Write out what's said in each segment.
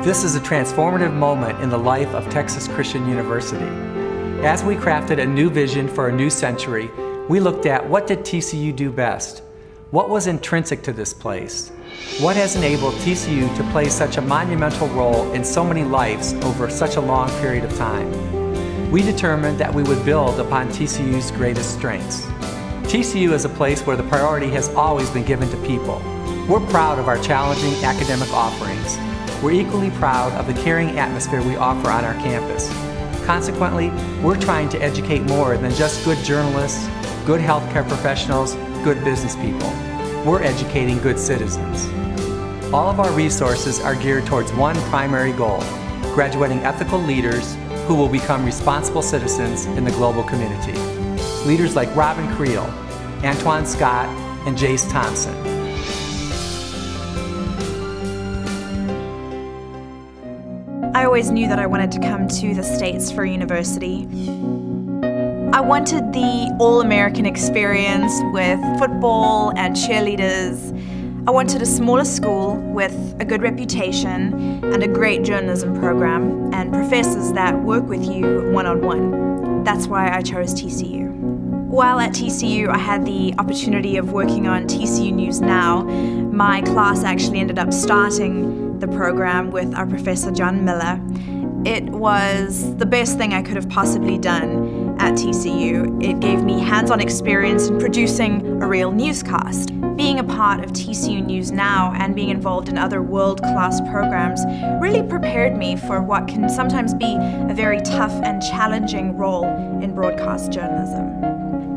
This is a transformative moment in the life of Texas Christian University. As we crafted a new vision for a new century, we looked at what did TCU do best? What was intrinsic to this place? What has enabled TCU to play such a monumental role in so many lives over such a long period of time? We determined that we would build upon TCU's greatest strengths. TCU is a place where the priority has always been given to people. We're proud of our challenging academic offerings. We're equally proud of the caring atmosphere we offer on our campus. Consequently, we're trying to educate more than just good journalists, good healthcare professionals, good business people. We're educating good citizens. All of our resources are geared towards one primary goal: graduating ethical leaders who will become responsible citizens in the global community. Leaders like Robin Creel, Antoine Scott, and Jace Thompson. I always knew that I wanted to come to the States for university. I wanted the all-American experience with football and cheerleaders. I wanted a smaller school with a good reputation and a great journalism program and professors that work with you one-on-one. That's why I chose TCU. While at TCU, I had the opportunity of working on TCU News Now. My class actually ended up starting the program with our professor John Miller. It was the best thing I could have possibly done at TCU. It gave me hands-on experience in producing a real newscast. Being a part of TCU News Now and being involved in other world-class programs really prepared me for what can sometimes be a very tough and challenging role in broadcast journalism.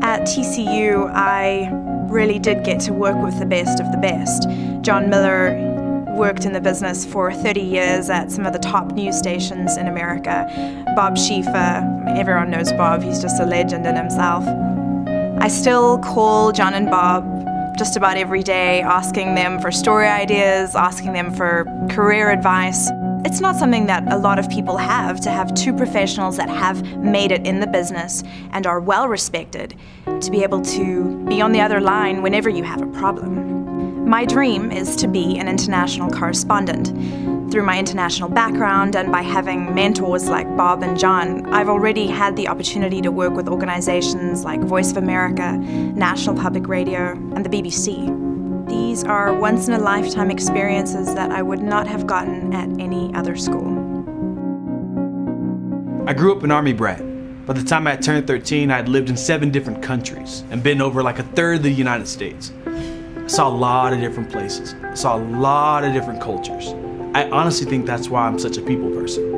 At TCU, I really did get to work with the best of the best. John Miller worked in the business for 30 years at some of the top news stations in America. Bob Schieffer, everyone knows Bob, he's just a legend in himself. I still call John and Bob just about every day, asking them for story ideas, asking them for career advice. It's not something that a lot of people have, to have two professionals that have made it in the business and are well respected, to be able to be on the other line whenever you have a problem. My dream is to be an international correspondent. Through my international background and by having mentors like Bob and John, I've already had the opportunity to work with organizations like Voice of America, National Public Radio, and the BBC. These are once-in-a-lifetime experiences that I would not have gotten at any other school. I grew up an Army brat. By the time I turned 13, I had lived in 7 different countries and been over like a third of the United States. I saw a lot of different places. I saw a lot of different cultures. I honestly think that's why I'm such a people person.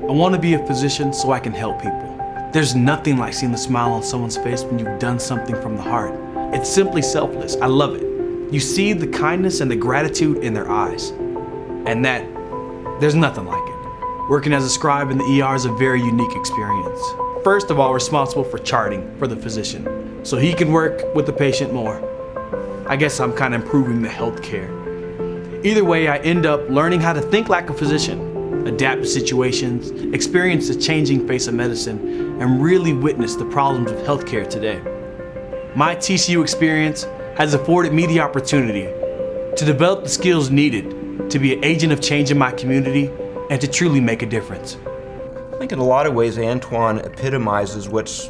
I want to be a physician so I can help people. There's nothing like seeing the smile on someone's face when you've done something from the heart. It's simply selfless. I love it. You see the kindness and the gratitude in their eyes. And there's nothing like it. Working as a scribe in the ER is a very unique experience. First of all, responsible for charting for the physician, so he can work with the patient more. I guess I'm kind of improving the healthcare. Either way, I end up learning how to think like a physician, adapt to situations, experience the changing face of medicine, and really witness the problems of healthcare today. My TCU experience has afforded me the opportunity to develop the skills needed to be an agent of change in my community and to truly make a difference. I think in a lot of ways Antoine epitomizes what's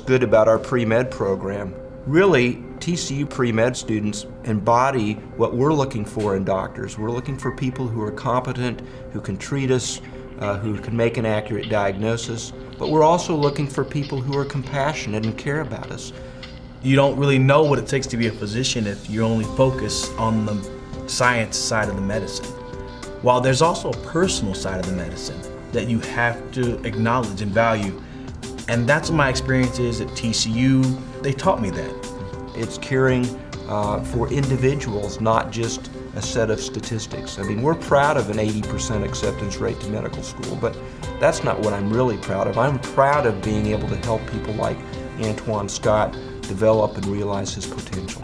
good about our pre-med program. Really, TCU pre-med students embody what we're looking for in doctors. We're looking for people who are competent, who can treat us, who can make an accurate diagnosis, but we're also looking for people who are compassionate and care about us. You don't really know what it takes to be a physician if you only focus on the science side of the medicine. While there's also a personal side of the medicine that you have to acknowledge and value. And that's what my experience is at TCU. They taught me that. It's caring for individuals, not just a set of statistics. I mean, we're proud of an 80% acceptance rate to medical school, but that's not what I'm really proud of. I'm proud of being able to help people like Antoine Scott develop and realize his potential.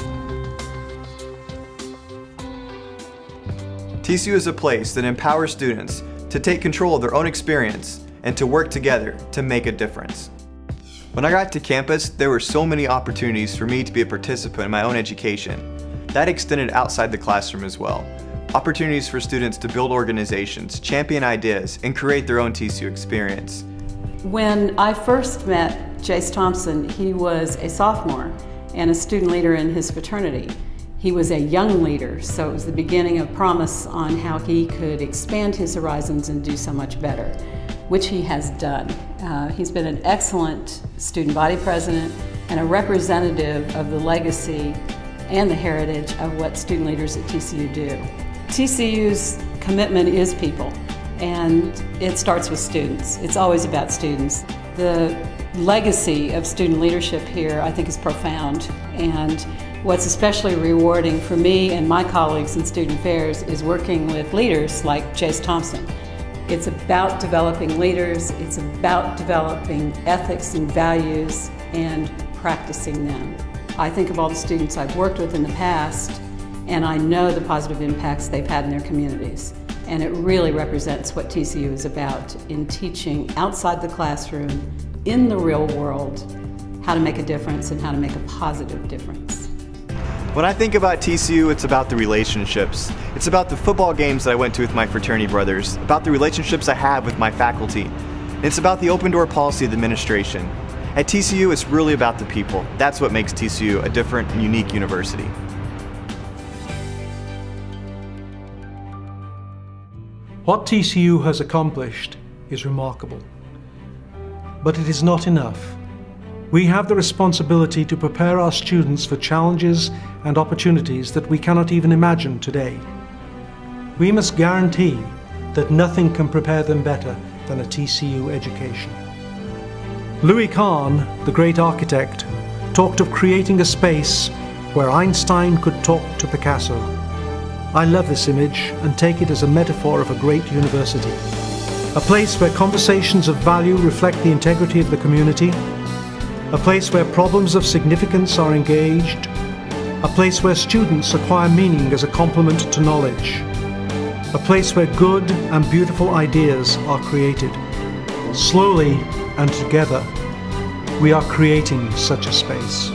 TCU is a place that empowers students to take control of their own experience and to work together to make a difference. When I got to campus, there were so many opportunities for me to be a participant in my own education. That extended outside the classroom as well. opportunities for students to build organizations, champion ideas, and create their own TCU experience. When I first met Jace Thompson, he was a sophomore and a student leader in his fraternity. He was a young leader, so it was the beginning of promise on how he could expand his horizons and do so much better, which he has done. He's been an excellent student body president and a representative of the legacy and the heritage of what student leaders at TCU do. TCU's commitment is people, and it starts with students. It's always about students. The legacy of student leadership here, I think, is profound, and what's especially rewarding for me and my colleagues in student affairs is working with leaders like Jace Thompson. It's about developing leaders, it's about developing ethics and values and practicing them. I think of all the students I've worked with in the past, and I know the positive impacts they've had in their communities. And it really represents what TCU is about in teaching outside the classroom, in the real world, how to make a difference and how to make a positive difference. When I think about TCU, it's about the relationships. It's about the football games that I went to with my fraternity brothers, about the relationships I have with my faculty. And it's about the open door policy of the administration. At TCU, it's really about the people. That's what makes TCU a different and unique university. What TCU has accomplished is remarkable, but it is not enough. We have the responsibility to prepare our students for challenges and opportunities that we cannot even imagine today. We must guarantee that nothing can prepare them better than a TCU education. Louis Kahn, the great architect, talked of creating a space where Einstein could talk to Picasso. I love this image and take it as a metaphor of a great university. A place where conversations of value reflect the integrity of the community. A place where problems of significance are engaged. A place where students acquire meaning as a complement to knowledge. A place where good and beautiful ideas are created. Slowly and together, we are creating such a space.